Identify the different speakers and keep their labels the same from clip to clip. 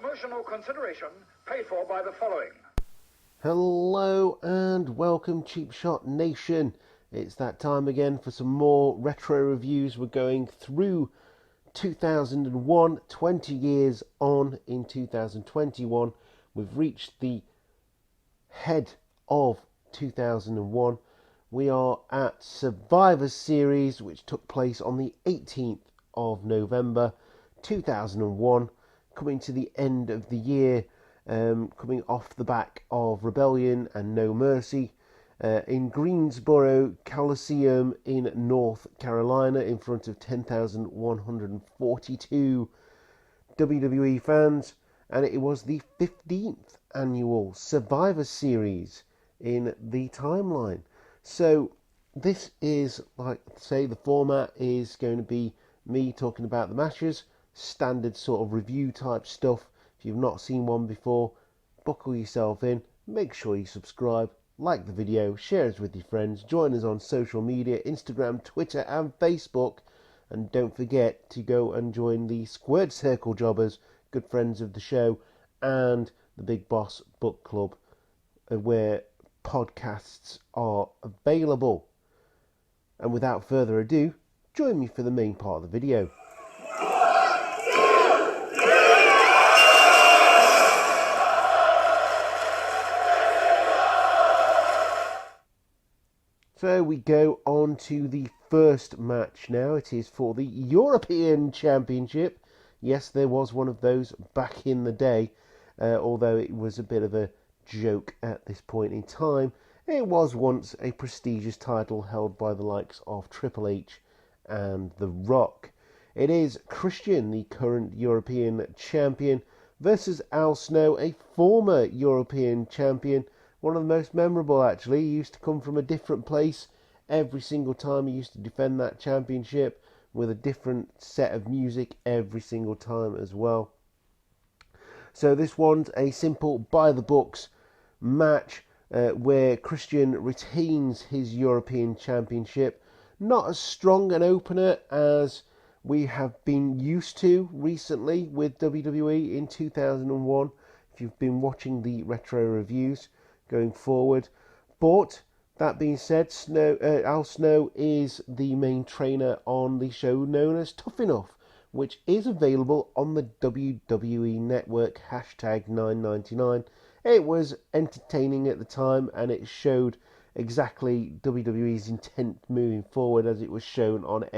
Speaker 1: Promotional consideration paid for by the following.
Speaker 2: Hello and welcome, Cheap Shot Nation. It's that time again for some more retro reviews. We're going through 2001, 20 years on in 2021. We've reached the head of 2001. We are at Survivor Series, which took place on the 18th of November 2001, coming to the end of the year. Coming off the back of Rebellion and No Mercy in Greensboro Coliseum in North Carolina in front of 10,142 WWE fans, and it was the 15th annual Survivor Series in the timeline. So this is, like I say, the format is going to be me talking about the matches, standard sort of review type stuff. If you've not seen one before, buckle yourself in, make sure you subscribe, like the video, share it with your friends, join us on social media, Instagram, Twitter and Facebook, and don't forget to go and join the Squared Circle Jobbers, good friends of the show, and the Big Boss Book Club, where podcasts are available. And without further ado, join me for the main part of the video. So we go on to the first match now. It is for the European Championship. Yes, there was one of those back in the day, although it was a bit of a joke at this point in time. It was once a prestigious title held by the likes of Triple H and The Rock. It is Christian, the current European Champion, versus Al Snow, a former European Champion. One of the most memorable, actually. He used to come from a different place every single time he used to defend that championship, with a different set of music every single time as well. So this one's a simple by-the-books match where Christian retains his European Championship. Not as strong an opener as we have been used to recently with WWE in 2001, if you've been watching the retro reviews going forward. But that being said, Al Snow is the main trainer on the show known as Tough Enough, which is available on the WWE Network, #999. It was entertaining at the time, and it showed exactly WWE's intent moving forward as it was shown on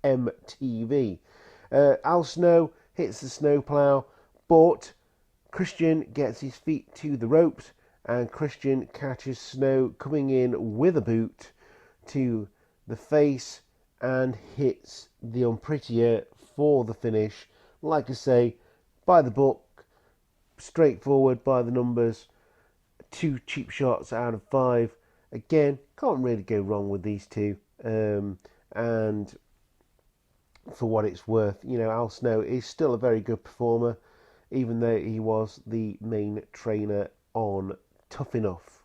Speaker 2: MTV. Al Snow hits the snowplow, but Christian gets his feet to the ropes, and Christian catches Snow coming in with a boot to the face and hits the Unprettier for the finish. Like I say, by the book, straightforward, by the numbers, 2 cheap shots out of 5. Again, can't really go wrong with these two. And for what it's worth, Al Snow is still a very good performer, even though he was the main trainer on Tough Enough.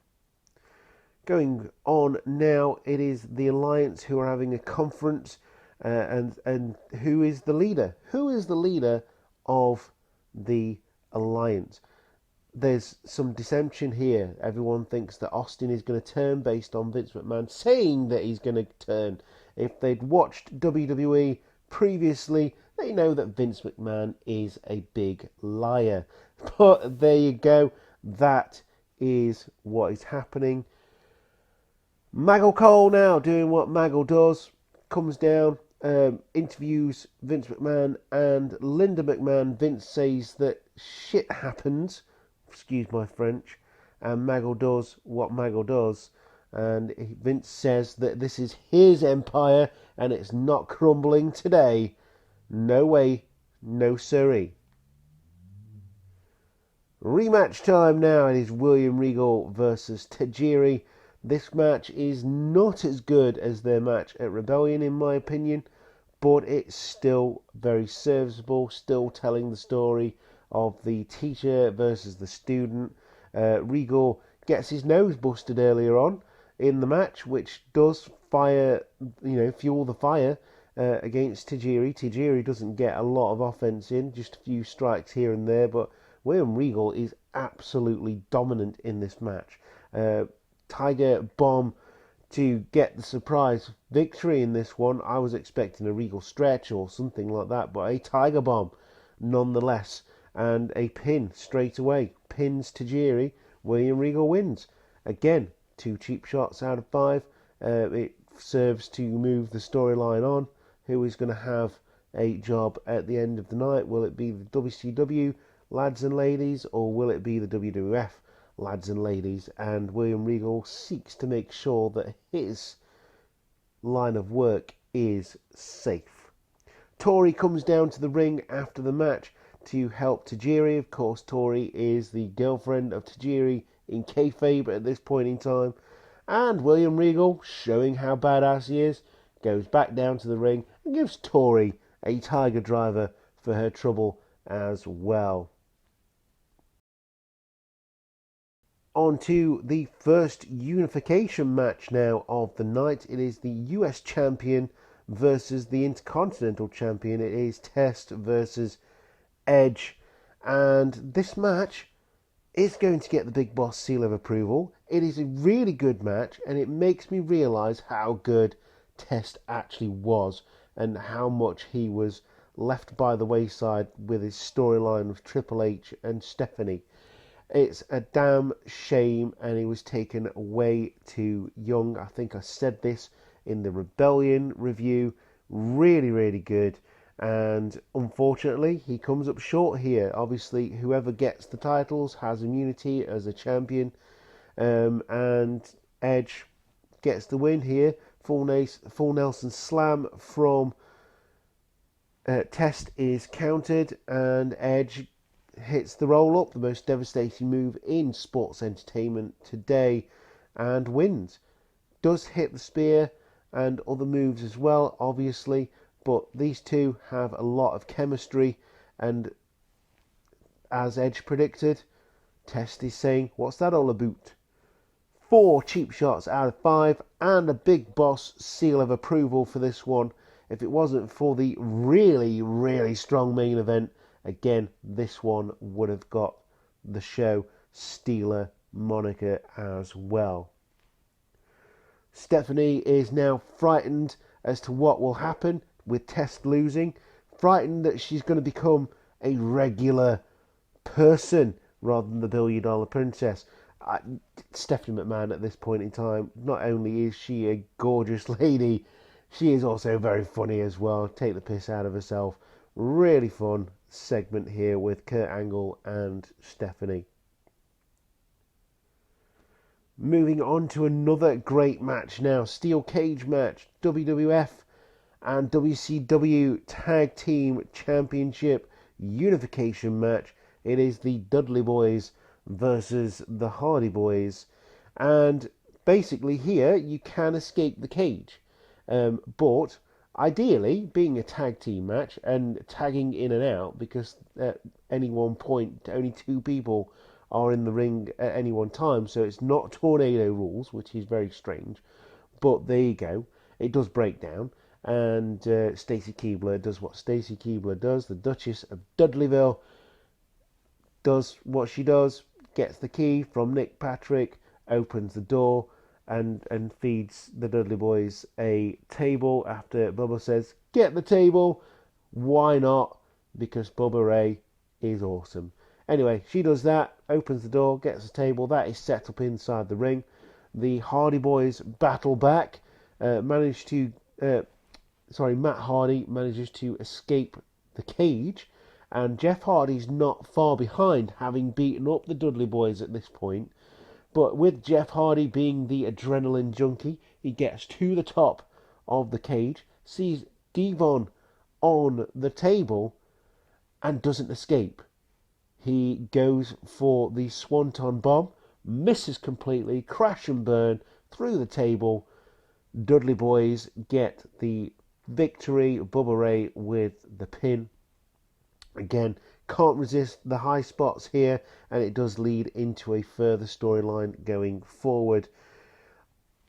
Speaker 2: Going on now, it is the Alliance who are having a conference, and who is the leader? Who is the leader of the Alliance? There's some dissension here. Everyone thinks that Austin is going to turn based on Vince McMahon saying that he's going to turn. If they'd watched WWE previously, they know that Vince McMahon is a big liar. But there you go. That is what is happening. Maggle Cole now doing what Maggle does. Comes down, interviews Vince McMahon and Linda McMahon. Vince says that shit happens. Excuse my French. And Maggle does what Maggle does. And Vince says that this is his empire and it's not crumbling today. No way, no siree. Rematch time now. It is William Regal versus Tajiri. This match is not as good as their match at Rebellion, in my opinion, but it's still very serviceable, still telling the story of the teacher versus the student. Regal gets his nose busted earlier on in the match, which does fuel the fire against Tajiri. Tajiri doesn't get a lot of offense in, just a few strikes here and there, but William Regal is absolutely dominant in this match. Tiger Bomb to get the surprise victory in this one. I was expecting a Regal stretch or something like that, but a Tiger Bomb nonetheless, and a pin straight away. Pins Tajiri. William Regal wins. Again, 2 cheap shots out of 5. It serves to move the storyline on. Who is going to have a job at the end of the night? Will it be the WCW lads and ladies, or will it be the WWF lads and ladies? And William Regal seeks to make sure that his line of work is safe. Tori comes down to the ring after the match to help Tajiri. Of course, Tori is the girlfriend of Tajiri in kayfabe at this point in time. And William Regal, showing how badass he is, goes back down to the ring and gives Tori a Tiger Driver for her trouble as well. On to the first unification match now of the night. It is the US Champion versus the Intercontinental Champion. It is Test versus Edge. And this match is going to get the Big Boss seal of approval. It is a really good match, and it makes me realise how good Test actually was and how much he was left by the wayside with his storyline with Triple H and Stephanie. It's a damn shame, and he was taken way too young. I think I said this in the Rebellion review. Really, really good. And unfortunately, he comes up short here. Obviously, whoever gets the titles has immunity as a champion. And Edge gets the win here. Full Nelson Slam from Test is countered, and Edge hits the roll up, the most devastating move in sports entertainment today, and wins. Does hit the spear and other moves as well, obviously, but these two have a lot of chemistry, and as Edge predicted, Test is saying, "What's that all about?" 4 cheap shots out of 5, and a Big Boss seal of approval for this one. If it wasn't for the really, really strong main event, again, this one would have got the show stealer moniker as well. Stephanie is now frightened as to what will happen with Test losing. Frightened that she's going to become a regular person rather than the billion-dollar princess. Stephanie McMahon at this point in time, not only is she a gorgeous lady, she is also very funny as well. Take the piss out of herself. Really fun segment here with Kurt Angle and Stephanie. Moving on to another great match now. Steel cage match. WWF and WCW Tag Team Championship unification match. It is the Dudley Boys versus the Hardy Boys. And basically here you can escape the cage. But ideally, being a tag team match and tagging in and out, because at any one point only 2 people are in the ring at any one time, so it's not tornado rules, which is very strange. But there you go. It does break down, and Stacy Keibler does what Stacy Keibler does. The Duchess of Dudleyville does what she does, gets the key from Nick Patrick, opens the door, and feeds the Dudley Boys a table after Bubba says, "Get the table." Why not? Because Bubba Ray is awesome. Anyway, she does that, opens the door, gets the table. That is set up inside the ring. The Hardy Boys battle back. Matt Hardy manages to escape the cage, and Jeff Hardy's not far behind, having beaten up the Dudley Boys at this point. But with Jeff Hardy being the adrenaline junkie, he gets to the top of the cage, sees Devon on the table, and doesn't escape. He goes for the Swanton Bomb, misses completely, crash and burn through the table. Dudley Boys get the victory. Bubba Ray with the pin. Again, can't resist the high spots here, and it does lead into a further storyline going forward.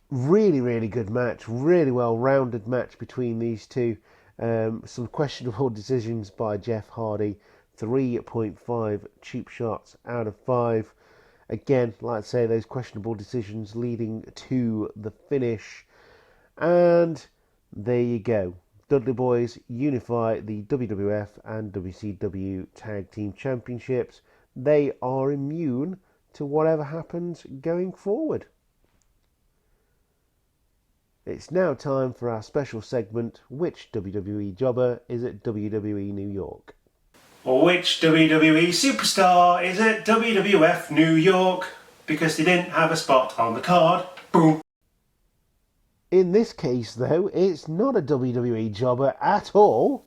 Speaker 2: Really, really good match. Really well-rounded match between these two. Some questionable decisions by Jeff Hardy, 3.5 cheap shots out of 5. Again, like I say, those questionable decisions leading to the finish. And there you go. Dudley Boys unify the WWF and WCW Tag Team Championships. They are immune to whatever happens going forward. It's now time for our special segment, Which WWE Jobber is at WWE New York?
Speaker 3: Which WWE Superstar is at WWF New York? Because they didn't have a spot on the card. Boom.
Speaker 2: In this case, though, it's not a WWE jobber at all.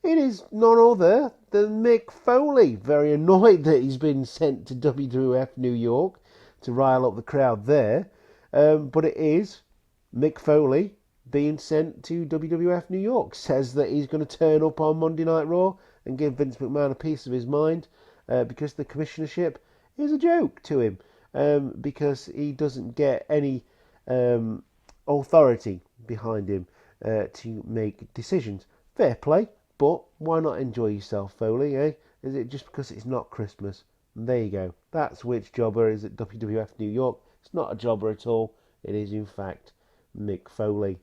Speaker 2: It is none other than Mick Foley, very annoyed that he's been sent to WWF New York to rile up the crowd there. But it is Mick Foley being sent to WWF New York. Says that he's going to turn up on Monday Night Raw and give Vince McMahon a piece of his mind because the commissionership is a joke to him because he doesn't get any authority behind him to make decisions. Fair play, but why not enjoy yourself, Foley, eh? Is it just because it's not Christmas? And there you go. That's which jobber is at WWF New York. It's not a jobber at all. It is, in fact, Mick Foley.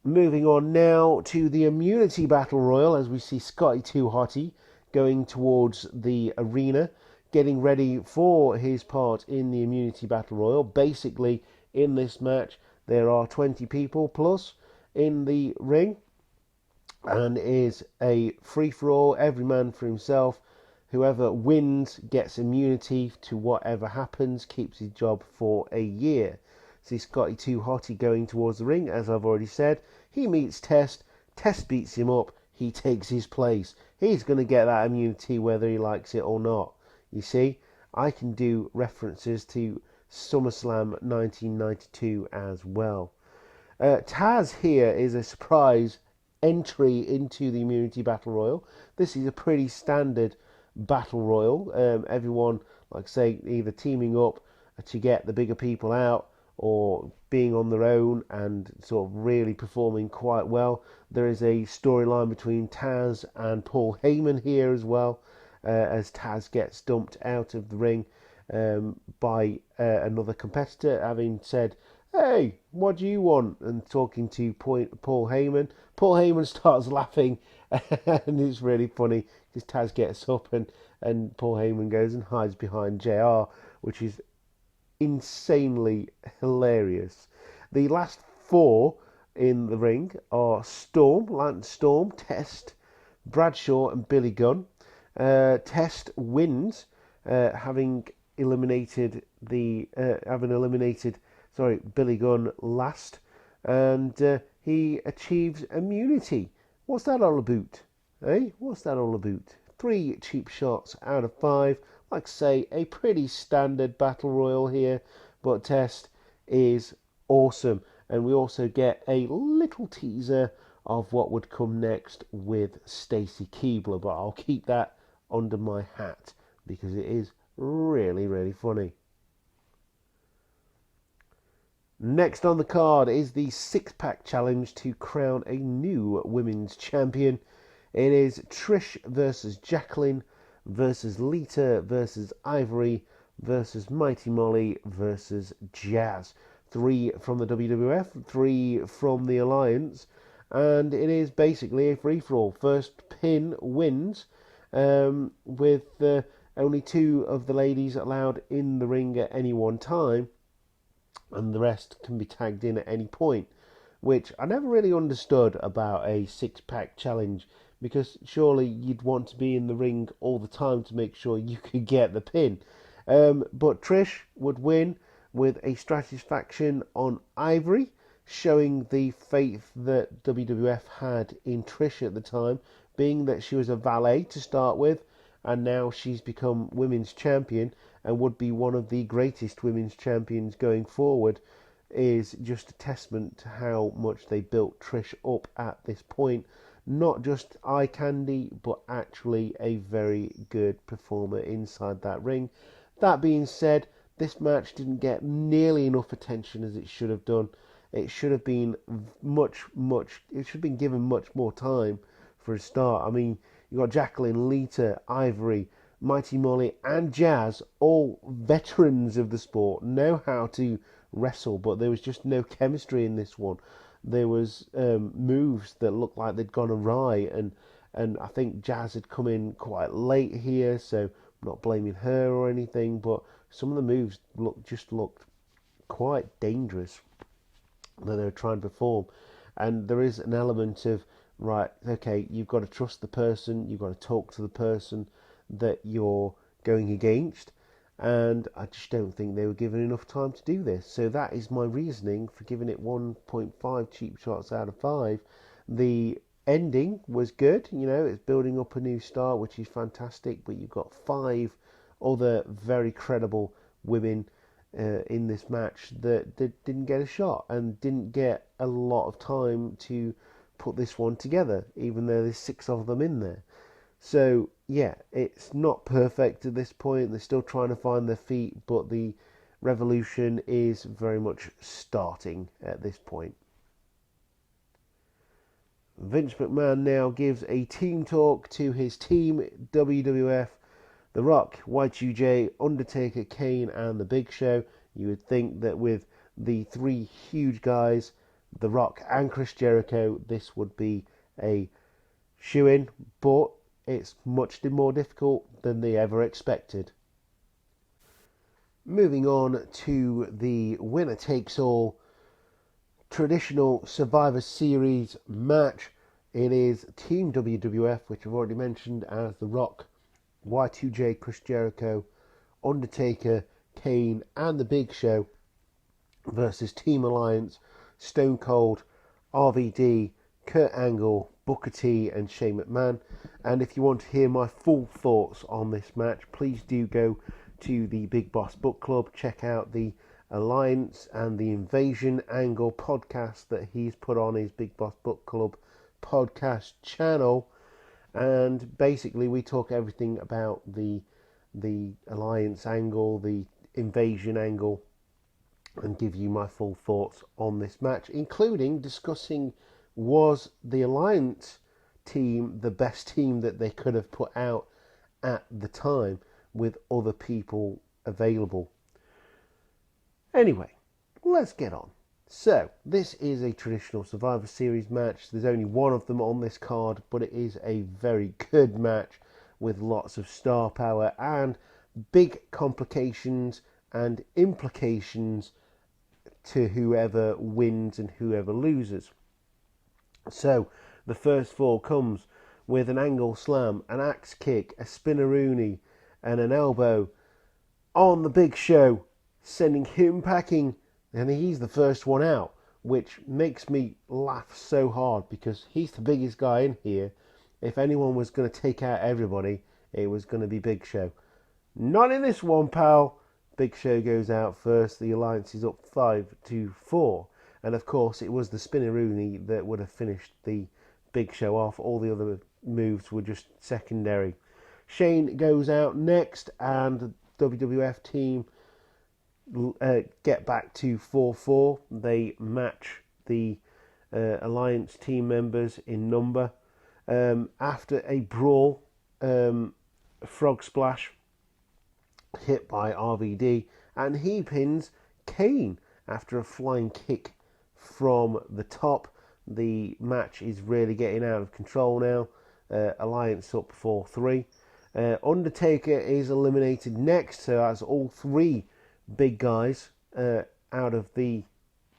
Speaker 2: Moving on now to the Immunity Battle Royal, as we see Scotty 2 Hotty going towards the arena, getting ready for his part in the Immunity Battle Royal. Basically, in this match, there are 20 people plus in the ring, and it is a free-for-all, every man for himself. Whoever wins gets immunity to whatever happens, keeps his job for a year. See Scotty 2 Hotty going towards the ring, as I've already said. He meets Test. Test beats him up. He takes his place. He's going to get that immunity whether he likes it or not. You see, I can do references to SummerSlam 1992 as well. Taz here is a surprise entry into the Immunity Battle Royal. This is a pretty standard Battle Royal. Everyone, like I say, either teaming up to get the bigger people out or being on their own and sort of really performing quite well. There is a storyline between Taz and Paul Heyman here as well, as Taz gets dumped out of the ring by another competitor, having said, "Hey, what do you want?" and talking to Paul Heyman. Paul Heyman starts laughing, and it's really funny because Taz gets up and Paul Heyman goes and hides behind JR, which is insanely hilarious. The last four in the ring are Storm, Lance Storm, Test, Bradshaw, and Billy Gunn. Test wins, having eliminated Billy Gunn last, and he achieves immunity. What's that all about? Eh? What's that all about? 3 cheap shots out of 5. Like I say, a pretty standard battle royal here, but Test is awesome. And we also get a little teaser of what would come next with Stacy Keibler, but I'll keep that under my hat because it is really, really funny. Next on the card is the 6-pack challenge to crown a new women's champion. It is Trish versus Jacqueline versus Lita versus Ivory versus Mighty Molly versus Jazz. 3 from the WWF, 3 from the Alliance, and it is basically a free-for-all. First pin wins, with only 2 of the ladies allowed in the ring at any one time, and the rest can be tagged in at any point, which I never really understood about a 6-pack challenge, because surely you'd want to be in the ring all the time to make sure you could get the pin. But Trish would win with a Stratisfaction on Ivory, showing the faith that WWF had in Trish at the time, being that she was a valet to start with, and now she's become women's champion and would be one of the greatest women's champions going forward, is just a testament to how much they built Trish up at this point. Not just eye candy, but actually a very good performer inside that ring. That being said, this match didn't get nearly enough attention as it should have done. It should have been given much more time for a start. I mean, you've got Jacqueline, Lita, Ivory, Mighty Molly and Jazz, all veterans of the sport, know how to wrestle, but there was just no chemistry in this one. There was moves that looked like they'd gone awry, and I think Jazz had come in quite late here, so I'm not blaming her or anything, but some of the moves looked quite dangerous that they were trying to perform. And there is an element of, right, okay, you've got to trust the person, you've got to talk to the person that you're going against, and I just don't think they were given enough time to do this. So that is my reasoning for giving it 1.5 cheap shots out of 5. The ending was good, it's building up a new star, which is fantastic, but you've got 5 other very credible women in this match that didn't get a shot and didn't get a lot of time to put this one together, even though there's 6 of them in there. So yeah, it's not perfect at this point. They're still trying to find their feet, but the revolution is very much starting at this point. Vince McMahon now gives a team talk to his team, WWF, The Rock, Y2J, Undertaker, Kane and The Big Show. You would think that with the 3 huge guys, The Rock and Chris Jericho, this would be a shoo-in, but it's much more difficult than they ever expected. Moving on to the winner-takes-all traditional Survivor Series match. It is Team WWF, which I've already mentioned as The Rock, Y2J, Chris Jericho, Undertaker, Kane and The Big Show versus Team Alliance, Stone Cold, RVD, Kurt Angle, Booker T and Shane McMahon. And if you want to hear my full thoughts on this match, please do go to the Big Boss Book Club. Check out the Alliance and the Invasion Angle podcast that he's put on his Big Boss Book Club podcast channel. And basically we talk everything about the Alliance angle, the Invasion angle, and give you my full thoughts on this match, including discussing, was the Alliance team the best team that they could have put out at the time with other people available. Anyway, let's get on. So, this is a traditional Survivor Series match. There's only one of them on this card, but it is a very good match with lots of star power and big complications and implications to whoever wins and whoever loses. So, the first 4 comes with an angle slam, an axe kick, a spinneroonie, and an elbow on the Big Show, sending him packing, and he's the first one out, which makes me laugh so hard because he's the biggest guy in here. If anyone was going to take out everybody, it was going to be Big Show. Not in this one, pal. Big Show goes out first. The Alliance is up 5-4. And of course, it was the spinneroonie that would have finished the Big Show off. All the other moves were just secondary. Shane goes out next, and the WWF team get back to 4-4. They match the Alliance team members in number. After a brawl, frog splash hit by RVD, and he pins Kane after a flying kick from the top. The match is really getting out of control now. Alliance up 4-3. Undertaker is eliminated next, so that's all 3 big guys out of the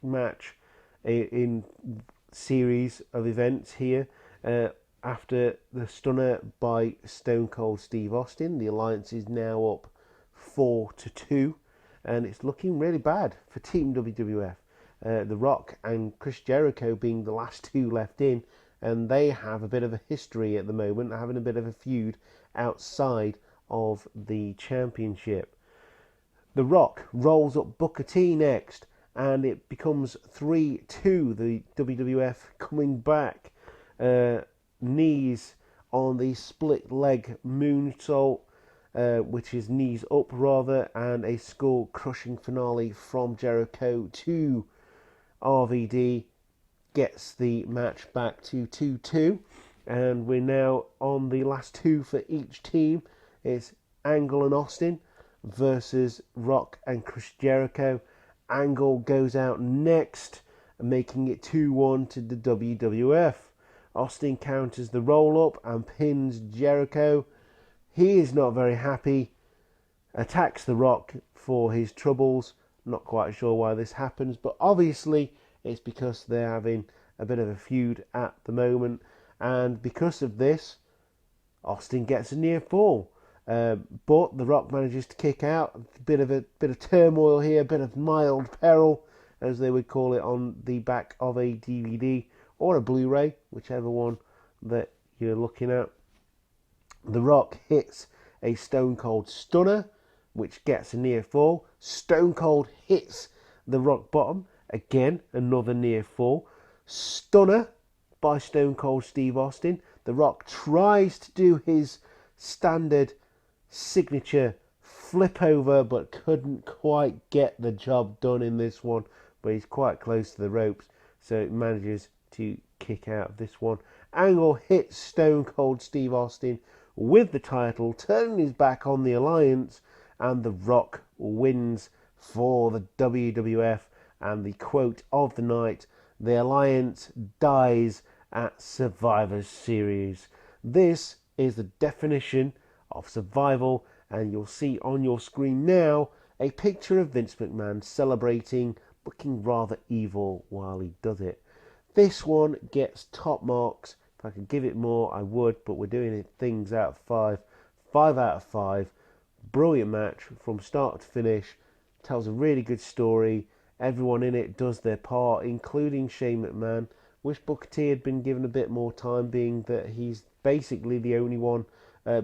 Speaker 2: match in series of events here. After the stunner by Stone Cold Steve Austin, the Alliance is now up 4-2, and it's looking really bad for Team WWF. The Rock and Chris Jericho being the last 2 left in, and they have a bit of a history at the moment, having a bit of a feud outside of the championship. The Rock rolls up Booker T next, and it becomes 3-2. The WWF coming back. Knees on the split leg moonsault, which is knees up rather, and a skull crushing finale from Jericho to RVD gets the match back to 2-2. And we're now on the last two for each team. It's Angle and Austin versus Rock and Chris Jericho. Angle goes out next, making it 2-1 to the WWF. Austin counters the roll-up and pins Jericho. He is not very happy, attacks The Rock for his troubles. Not quite sure why this happens, but obviously it's because they're having a bit of a feud at the moment. And because of this, Austin gets a near fall. But The Rock manages to kick out. A bit of turmoil here, a bit of mild peril, as they would call it on the back of a DVD or a Blu-ray, whichever one that you're looking at. The Rock hits a Stone Cold Stunner, which gets a near fall. Stone Cold hits the rock bottom. Again, another near fall. Stunner by Stone Cold Steve Austin. The Rock tries to do his standard signature flip over, but couldn't quite get the job done in this one. But he's quite close to the ropes, so it manages to kick out of this one. Angle hits Stone Cold Steve Austin with the title, turning his back on the alliance, and The Rock wins for the WWF. And the quote of the night: "The alliance dies at Survivor Series." This is the definition of survival, and you'll see on your screen now a picture of Vince McMahon celebrating, looking rather evil while he does it. This one gets top marks. If I could give it more, I would, but we're doing it things out of 5. 5 out of 5. Brilliant match from start to finish. Tells a really good story. Everyone in it does their part, including Shane McMahon. Wish Booker T had been given a bit more time, being that he's basically the only one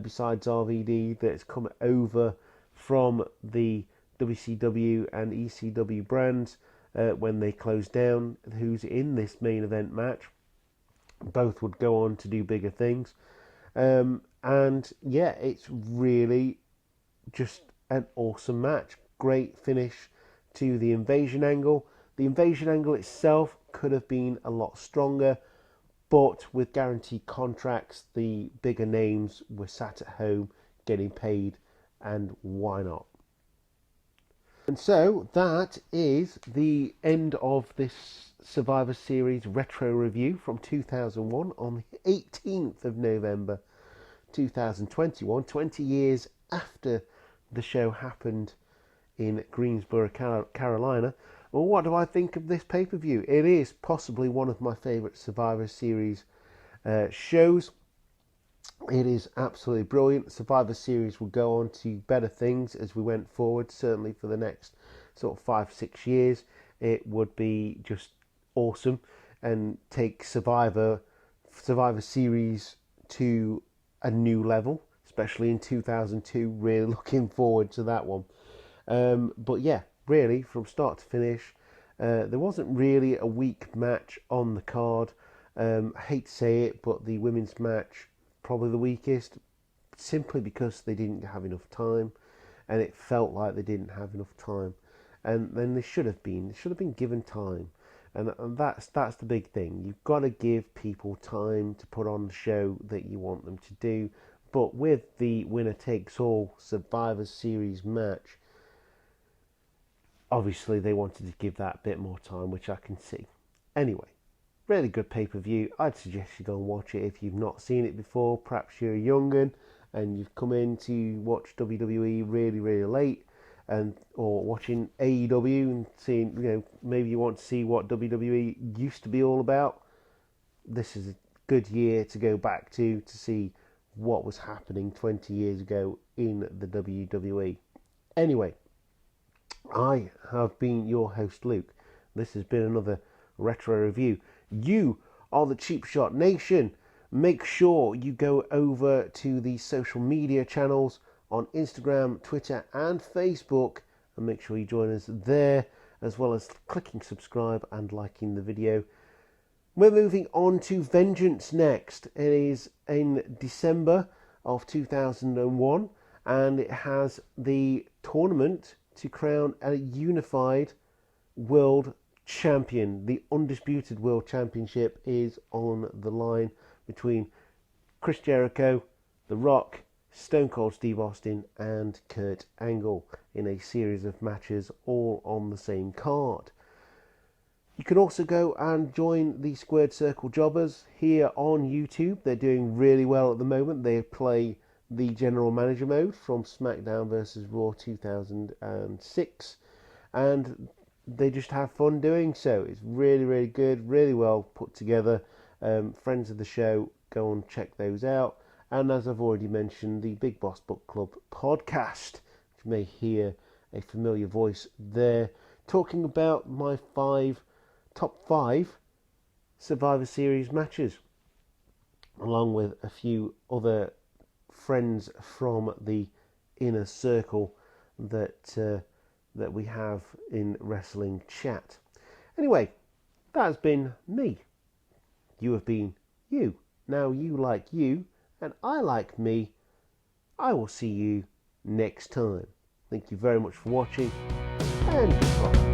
Speaker 2: besides RVD that's come over from the WCW and ECW brands when they closed down, who's in this main event match. Both would go on to do bigger things. And yeah, it's really just an awesome match. Great finish to the invasion angle. The invasion angle itself could have been a lot stronger, but with guaranteed contracts, the bigger names were sat at home getting paid, and why not? And so that is the end of this Survivor Series retro review from 2001 on the 18th of November 2021, 20 years after the show happened in Greensboro, Carolina. Well, what do I think of this pay-per-view? It is possibly one of my favourite Survivor Series shows. It is absolutely brilliant. Survivor Series will go on to better things as we went forward, certainly for the next sort of 5-6 years. It would be just awesome and take Survivor Series to a new level, especially in 2002. Really looking forward to that one. But yeah, really, from start to finish, there wasn't really a weak match on the card. I hate to say it, but the women's match, probably the weakest, simply because they didn't have enough time, and it felt like they didn't have enough time. And then they should have been given time. And that's the big thing. You've got to give people time to put on the show that you want them to do. But with the winner-takes-all Survivor Series match, obviously they wanted to give that a bit more time, which I can see. Anyway, really good pay-per-view. I'd suggest you go and watch it if you've not seen it before. Perhaps you're a young'un and you've come in to watch WWE really, really late, or watching AEW and seeing, maybe you want to see what WWE used to be all about. This is a good year to go back to see what was happening 20 years ago in the WWE. Anyway, I have been your host, Luke. This has been another retro review. You are the Cheap Shot Nation. Make sure you go over to the social media channels on Instagram, Twitter and Facebook, and make sure you join us there, as well as clicking subscribe and liking the video. We're moving on to Vengeance next. It is in December of 2001, and it has the tournament to crown a unified world champion. The undisputed world championship is on the line between Chris Jericho, The Rock, Stone Cold Steve Austin and Kurt Angle in a series of matches all on the same card. You can also go and join the Squared Circle Jobbers here on YouTube. They're doing really well at the moment. They play the General Manager mode from SmackDown vs. Raw 2006 and they just have fun doing so. It's really, really good, really well put together. Friends of the show, go and check those out. And as I've already mentioned, the Big Boss Book Club podcast, which you may hear a familiar voice there, talking about my top five Survivor Series matches, along with a few other friends from the inner circle that we have in wrestling chat. Anyway, that has been me. You have been you. Now you like you, and I like me. I will see you next time. Thank you very much for watching, and goodbye.